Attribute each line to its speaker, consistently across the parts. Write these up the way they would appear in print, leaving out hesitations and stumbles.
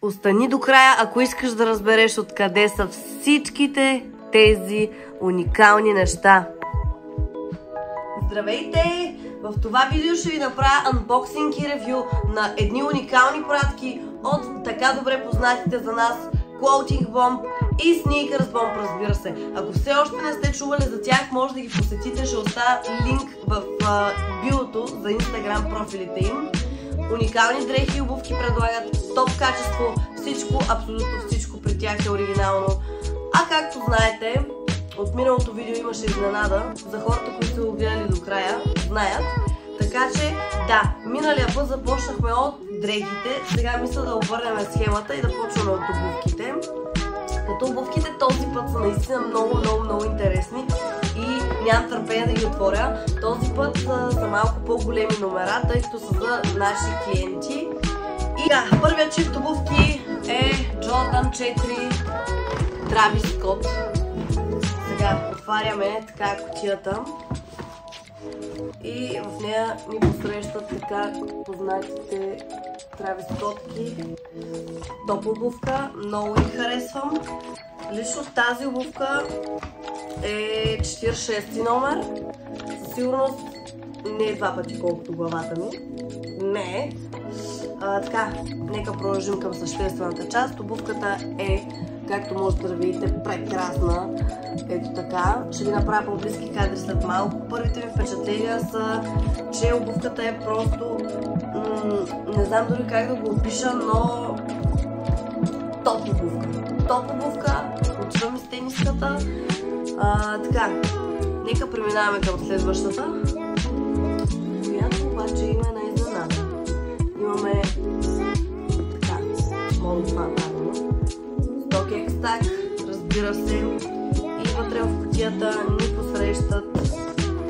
Speaker 1: Остани до края, ако искаш да разбереш откъде са всичките тези уникални неща. Здравейте! В това видео ще ви направя анбоксинг и ревю на едни уникални пратки от така добре познатите за нас Clothing Bomb и Sneakers Bomb, разбира се. Ако все още не сте чували за тях, може да ги посетите, ще оставя линк в биото за Instagram профилите им. Уникални дрехи и обувки предлагат, топ качество, всичко, абсолютно всичко при тях е оригинално. А както знаете, от миналото видео имаше изненада, за хората, които са го гледали до края, знаят. Така че, да, миналия път започнахме от дрехите, сега мисля да обърнем схемата и да почваме от обувките. Като обувките този път са наистина много интересни и нямам търпение да ги отворя. Този път са малко по-големи номера, тъй като са за наши клиенти. И да, първият чифт обувки е Jordan 4 Travis Scott. Сега отваряме така кутията и в нея ни посрещат така познатите Travis Scott-ки. Топ обувка, много ги харесвам. Лично тази обувка е 46 номер. Със сигурност не е два пъти колкото главата ми. Не е. Така, нека продължим към съществената част. Обувката е, както можете да видите, прекрасна. Ето така. Ще ви направя по-близки кадри след малко. Първите ми впечатления са, че обувката е просто... не знам дори как да го опиша, но... топ обувка. Топ обувка. Отива ми с тениската. Така, нека преминаваме към следващата, която обаче има една изненада. Имаме така, мога да това правилно. StockX Tag, разбира се, и вътре в кутията ни посрещат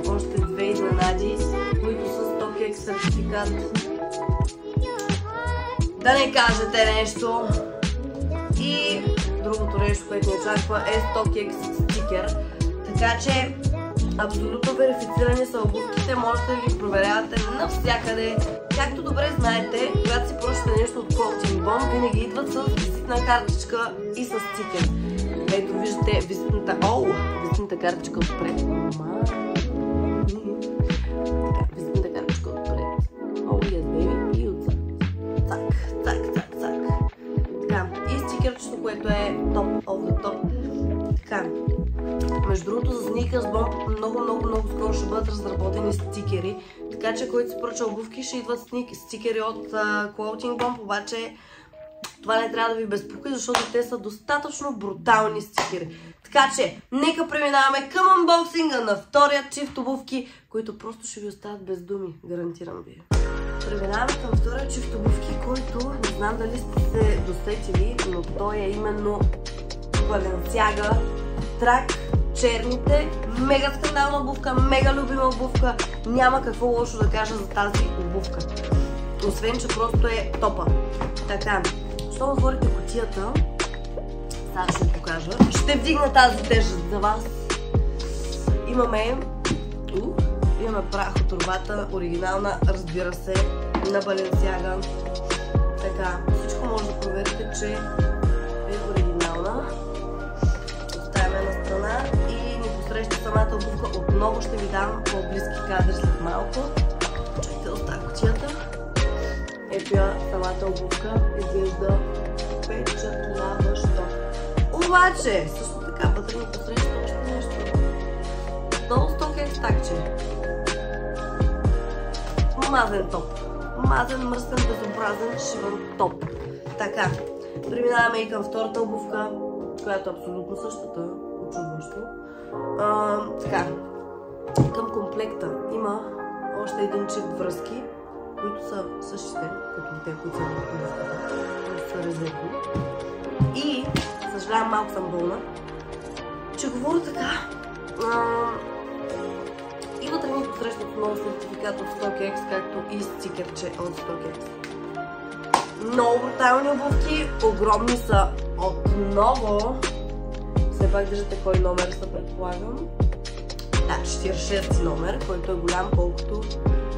Speaker 1: още две изненади, които са StockX сертификат. Да не кажете нещо. И другото нещо, което ни очаква, е StockX стикер. Така че абсолютно верифицирани са обувките, можете да ги проверявате навсякъде. Както добре знаете, когато си поръчате нещо от Clothing Bomb, винаги идват с визитна картичка и с стикер. Ето виждате визитната картичка отпред. Визитната картичка отпред. Yes, baby. И отзад. Цак. Така, и стикерчето, което е топ of the top. Така. Между другото, за Sneakers Bomb много скоро ще бъдат разработени стикери. Така че, който си поръча обувки, ще идват стикери от Clothing Bomb, обаче това не трябва да ви безпокои, защото те са достатъчно брутални стикери. Така че, нека преминаваме към анбоксинга на втория чифт обувки, които просто ще ви оставят без думи, гарантирам ви. Преминаваме към втория чифт обувки, който не знам дали сте се досетили, но той е именно Balenciaga Трак, черните, мега скандална обувка, мега любима обувка. Няма какво лошо да кажа за тази обувка. Освен, че просто е топа. Така, щом отворите кутията, сега ще ви покажа. Ще вдигна тази тежест за вас. Имаме прах от турбата, оригинална, разбира се, на Balenciaga. Така, всичко може да проверите, че е оригинална. Оставяме на страна и ни посреща самата обувка. Отново ще ви дам по-близки кадри след малко. Чакайте да оставя кутията. Ето я самата обувка, изглежда впечатляващо. Обаче, също така вътре ни посреща още нещо. Долу StockX Tag. Мазен топ. Мазен, мръсен, безобразен, шиван топ. Така, преминаваме и към втората обувка, която е абсолютно същата, очудващо. Така, към комплекта има още един чип връзки, които са същите, като те, които са в обувката, които са резервни. И, съжалявам, малко съм болна, че говоря така. И вътре ни посрещат отново сертификат от StockX, както и стикерче от StockX. Много брутални обувки, огромни са отново. Все пак виждате кой номер са, предполагам. Да, 46 номер, който е голям колкото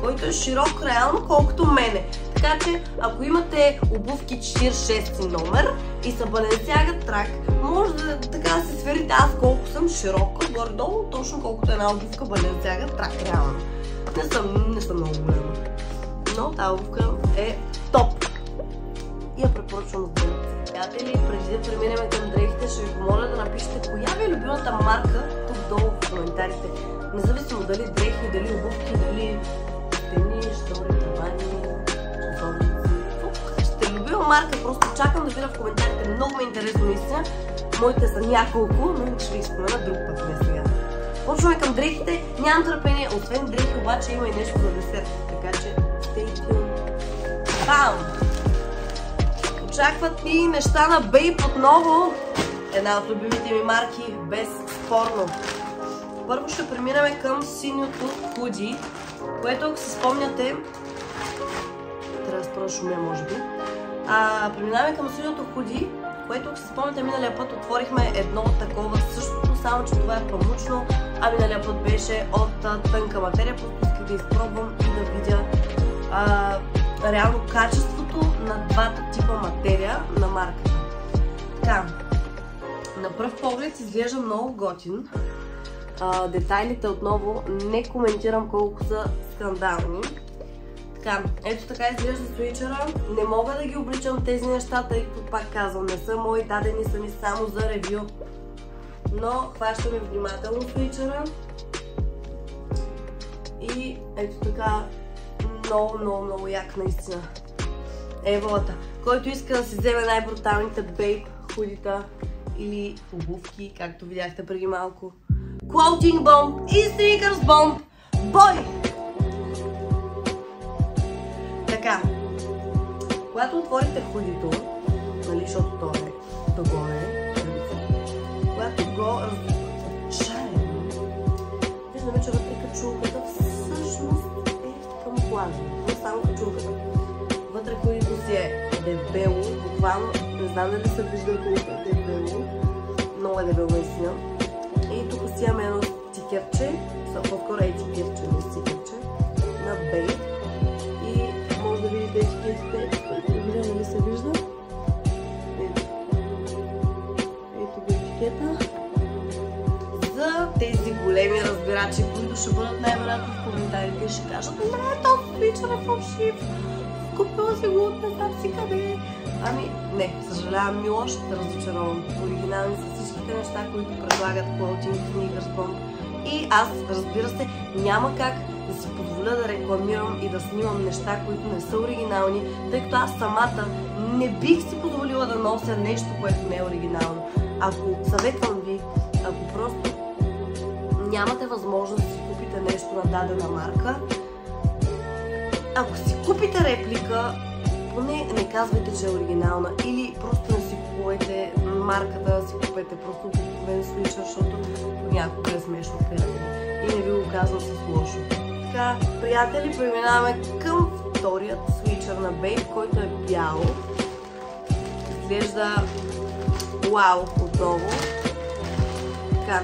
Speaker 1: който е широк реално колкото мене. Така че, ако имате обувки 46 номер и са Balenciaga Track, може да така да се сверите аз колко съм широка, горе-долу, точно колкото една обувка Balenciaga Track реално. Не съм много голяма. Но тази обувка е топ. И я препоръчвам за ден. Приятели, преди да преминем към дрехите, ще ви помоля да напишете коя ви е любимата марка тук долу в коментарите. Независимо дали дрехи, дали обувки, дали стени, штори, тавани, часовници. Ще любима марка, просто чакам да видя в коментарите. Много ме е интересно наистина. Моите са няколко, но ще ви спомена друг път, не сега. Почваме към дрехите. Нямам търпение. Освен дрехи, обаче има и нещо за десерт. Така че, stay tuned. Бам! Очакват ми неща на Bape отново. Една от любимите ми марки, безспорно. Първо ще преминем към синьото худи, което ако се спомняте, трябва да спра шумя може би. Преминаваме към синьото худи, което ако се спомняте миналия път отворихме едно такова същото, само че това е памучно, а миналия път беше от тънка материя, просто исках да изпробвам и да видя реално качеството на двата типа материя на марката. Така, на пръв поглед изглежда много готин. Детайлите отново не коментирам колко са скандални. Така, ето така изглежда свичера. Не мога да ги обличам тези неща, тъй като пак казвам, не са мои, дадени са ми само за ревю. Но хващаме внимателно свичера. И ето така, много як наистина. Еволата. Който иска да си вземе най-бруталните Bape худита или обувки, както видяхте преди малко. Clothing Bomb и Sneakers Bomb. Бой! Така, когато отворите худито, нали, защото то е догоре, когато го разчаем, виждаме, че вътре качулката всъщност е камуфлажна, не само качулката. Вътре худито си е дебело, буквално, не знам дали се вижда колко е дебело, много е дебело наистина. И тук си имаме едно стикерче, по-скоро етикетче, не стикерче, на Bape. И може да видите етикетите, видя ли се вижда? Ето го етикета. За тези големи разбирачи, които ще бъдат най-вероятно в коментарите и ще кажат: не, този свичер е фалшив, купила си го от не знам си къде. Ами, не, съжалявам, мило, ще те разочаровам. Оригинални са всичките неща, които предлагат Clothing Sneakers Bomb. И аз, разбира се, няма как да си позволя да рекламирам и да снимам неща, които не са оригинални, тъй като аз самата не бих си позволила да нося нещо, което не е оригинално. Ако съветвам ви, ако просто нямате възможност да си купите нещо на дадена марка, ако си купите реплика, поне не казвайте, че е оригинална, или просто не си купувайте марката, да си купете просто обикновен свичер, защото понякога е смешно, приятели. И не ви го казвам с лошо. Така, приятели, преминаваме към вторият свичер на Bape, който е бял. Изглежда вау отново. Така.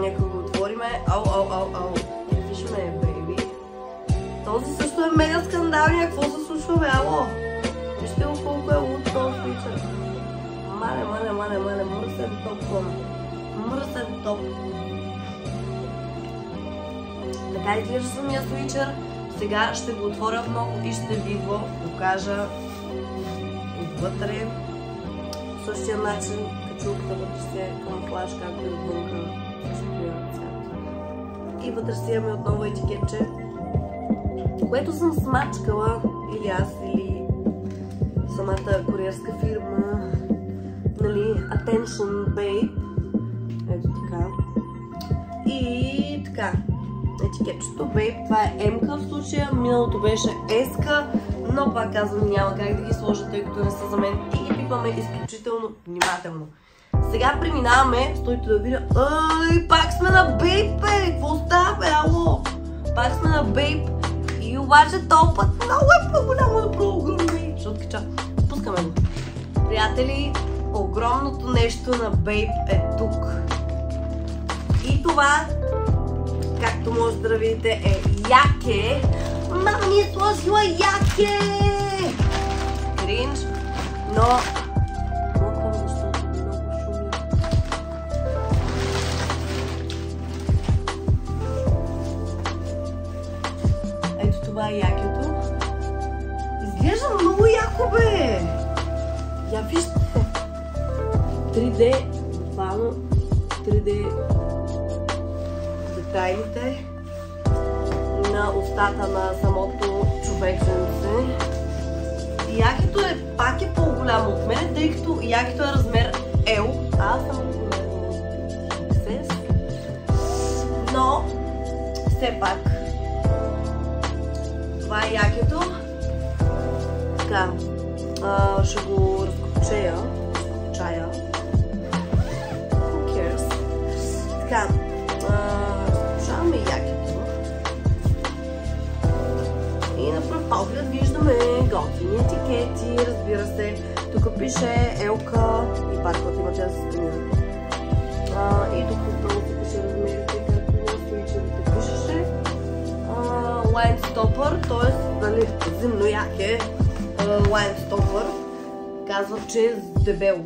Speaker 1: Нека го отвориме. Ау. Вижме, бейби. Този също е мега скандалния. Какво се случва, бе? Ало? Вижте го колко е луд този свичер. Мале. Мръсен топ. Мръсен топ. Така изглежда самия свичер. Сега ще го отворя отново и ще ви го покажа отвътре. По същия начин качулката вътре си е камуфлаж, както и отвънка. И вътре си имаме отново етикетче, което съм смачкала или аз, или самата куриерска фирма, нали, Attention Bape. Ето така. И така. Етикетчето Bape, това е М-ка в случая, миналото беше S-ка, но пак казвам, няма как да ги сложа, тъй като не са за мен и ги пипаме изключително внимателно. Сега преминаваме, стойте да видя, пак сме на Bape, бе, какво става, бе, ало? Пак сме на Bape и обаче този път много е по-голямо да по-огромни. Защото кача, пускаме го. Приятели, огромното нещо на Bape е тук. И това както може да видите, е яке. Мама ми е сложила яке! Кринж, но моквам, защото много шуми. Ето това е якето. Изглежда много яко, бе! Я вижте! 3D, буквално 3D детайлите на устата на самото човеченце. Якето пак е по-голямо от мен, тъй като якето е размер L. Аз съм XS. Но, все пак, това е якето. Така, ще го разкопчая. Who cares? Така, разкопчаваме якето. И на пръв поглед виждаме готини етикети, разбира се. Тук пише Елка и пак когато има част с стена. И тук отново се пише размерите, както на суичерите пишеше. Line stopper, т.е. нали, зимно яке. Line stopper. Казват, че е дебело.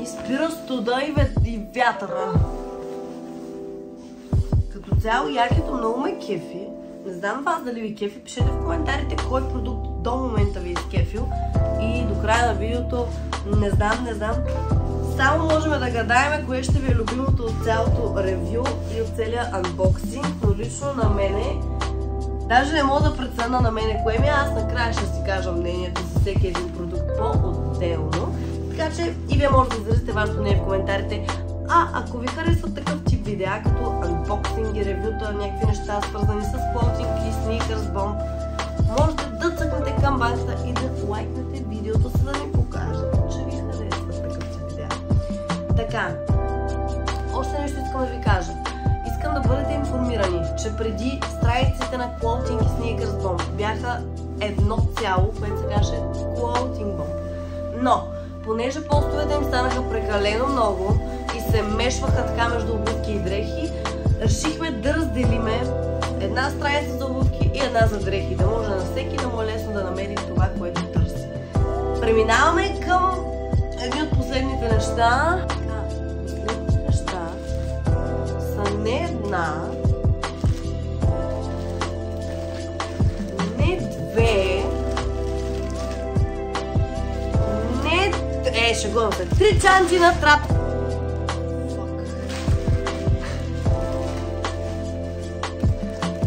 Speaker 1: И спира студа и вятъра. Като цяло якето много ме кефи. Не знам вас дали ви кефи, пишете в коментарите кой продукт до момента ви е изкефил. И до края на видеото не знам. Само можем да гадаем кое ще ви е любимото от цялото ревю и от целия анбоксинг. Но лично на мене, даже не мога да преценя на мене кое ми, аз накрая ще си кажа мнението за всеки един продукт по-отделно. Така че и вие може да изразите вашето мнение в коментарите. Ако ви харесват такъв тип видеа, като анбоксинг и ревюта, някакви неща свързани с клоутинг и Sneakers Bomb, можете да цъкнете камбанката и да лайкнете видеото, за да ми покажете, че ви харесват такъв тип видеа. Така, още нещо искам да ви кажа. Искам да бъдете информирани, че преди страниците на Clothing и Sneakers Bomb бяха едно цяло, което се каже Clothing Bomb. Но, понеже постовете им станаха прекалено много и се мешваха така между обувки и дрехи, решихме да разделиме една страница за обувки и една за дрехи, да може на всеки да му е лесно да намери това, което търси. Преминаваме към едни от последните неща. Последните неща са не една, не две, шегувам се. 3 чанти на трап.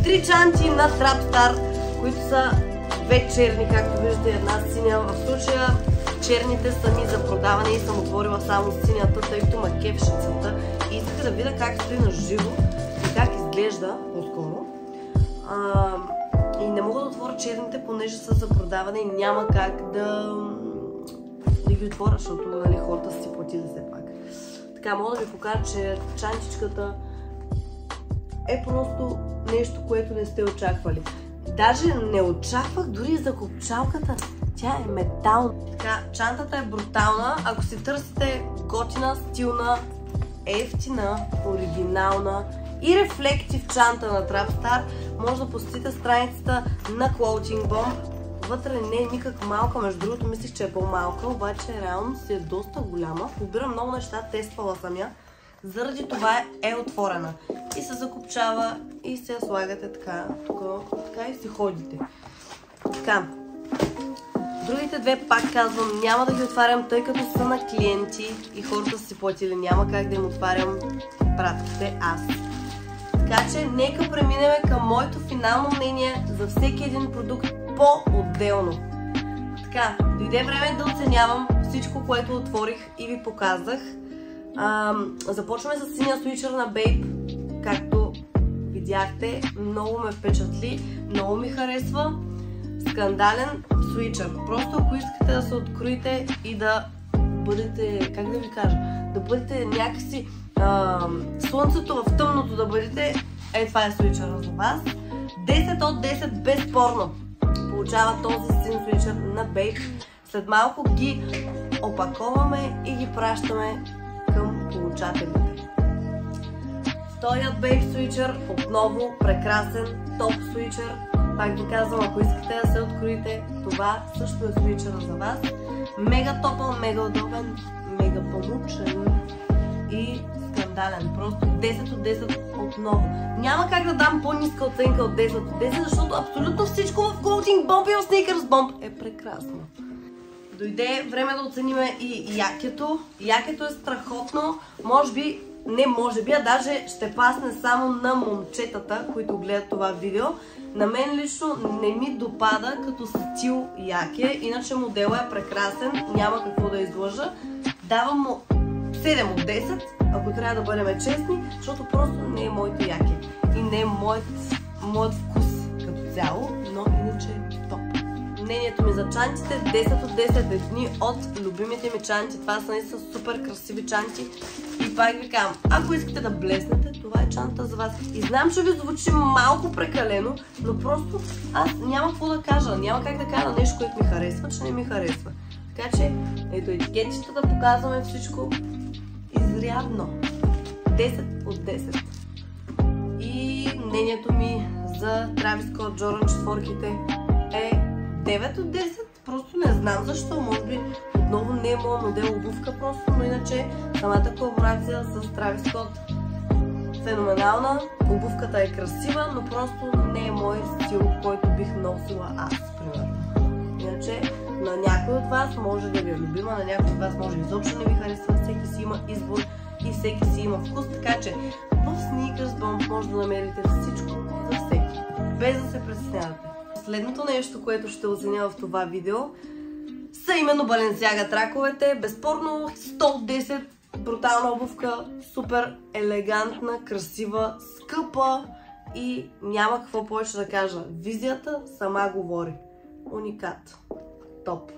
Speaker 1: 3 чанти на Trapstar, които са две черни, както виждате, една синя. В случая черните са ми за продаване и съм отворила само синята, тъй като ма кефшицата. И исках да видя как стои на живо и как изглежда по-скоро. И не мога да отворя черните, понеже са за продаване и няма как да ги отворя, защото нали, хората са си платили все пак. Така, мога да ви покажа, че чантичката е просто нещо, което не сте очаквали. Даже не очаквах дори за копчалката. Тя е метална. Така, чантата е брутална. Ако си търсите готина, стилна, ефтина, оригинална и рефлектив чанта на Trapstar, може да посетите страницата на Clothing Bomb. Вътре не е никак малка, между другото мислих, че е по-малка, обаче реално си е доста голяма. Побирам много неща, тествала съм я. Заради това е отворена. И се закопчава и се я слагате така, тук, така и си ходите. Така. Другите две, пак казвам, няма да ги отварям, тъй като са на клиенти и хората са си платили. Няма как да им отварям пратките аз. Така че, нека преминем към моето финално мнение за всеки един продукт по-отделно. Така, дойде време да оценявам всичко, което отворих и ви показах. Започваме с синия суичър на Babe, както видяхте, много ме впечатли, много ми харесва. Скандален суичър. Просто ако искате да се откроите и да бъдете, как да ви кажа, да бъдете някакси слънцето в тъмното да бъдете, това е суичъра за вас. 10 от 10 безспорно получава този син суичър на Babe. След малко ги опаковаме и ги пращаме към получателите. Вторият Babe Switcher, отново прекрасен топ свичър. Пак ви казвам, ако искате да се откроите, това също е свичъра за вас. Мега топъл, мега удобен, мега памучен и скандален. Просто 10 от 10 отново. Няма как да дам по-ниска оценка от 10 от 10, защото абсолютно всичко в Clothing Bomb и в Sneakers Bomb е прекрасно. Дойде време да оцениме и якето. Якето е страхотно. Може би, а даже ще пасне само на момчетата, които гледат това видео. На мен лично не ми допада като стил яке, иначе моделът е прекрасен, няма какво да излъжа. Давам му 7 от 10, ако трябва да бъдем честни, защото просто не е моето яке. И не е моят вкус като цяло, но иначе е топ. Мнението ми за чантите, 10 от 10, едни от любимите ми чанти. Това са наистина супер красиви чанти. И пак ви казвам, ако искате да блеснете, това е чанта за вас. И знам, че ви звучи малко прекалено, но просто аз няма какво да кажа. Няма как да кажа нещо, което ми харесва, че не ми харесва. Така че, ето етикетчета да показваме всичко изрядно. 10 от 10. И мнението ми за Travis Scott Jordan 4 е 9 от 10. Просто не знам защо. Може би отново не е моят модел обувка просто, но иначе самата колаборация с Travis Scott феноменална. Обувката е красива, но просто не е мой стил, който бих носила аз, примерно. Иначе на някой от вас може да ви е любима, на някой от вас може изобщо не ви харесва, всеки си има избор и всеки си има вкус, така че в Sneakers Bomb може да намерите всичко за всеки, без да се притеснявате. Последното нещо, което ще оценя в това видео, са именно Balenciaga траковете. Безспорно 100 от 10, брутална обувка, супер елегантна, красива, скъпа и няма какво повече да кажа. Визията сама говори. Уникат. Топ.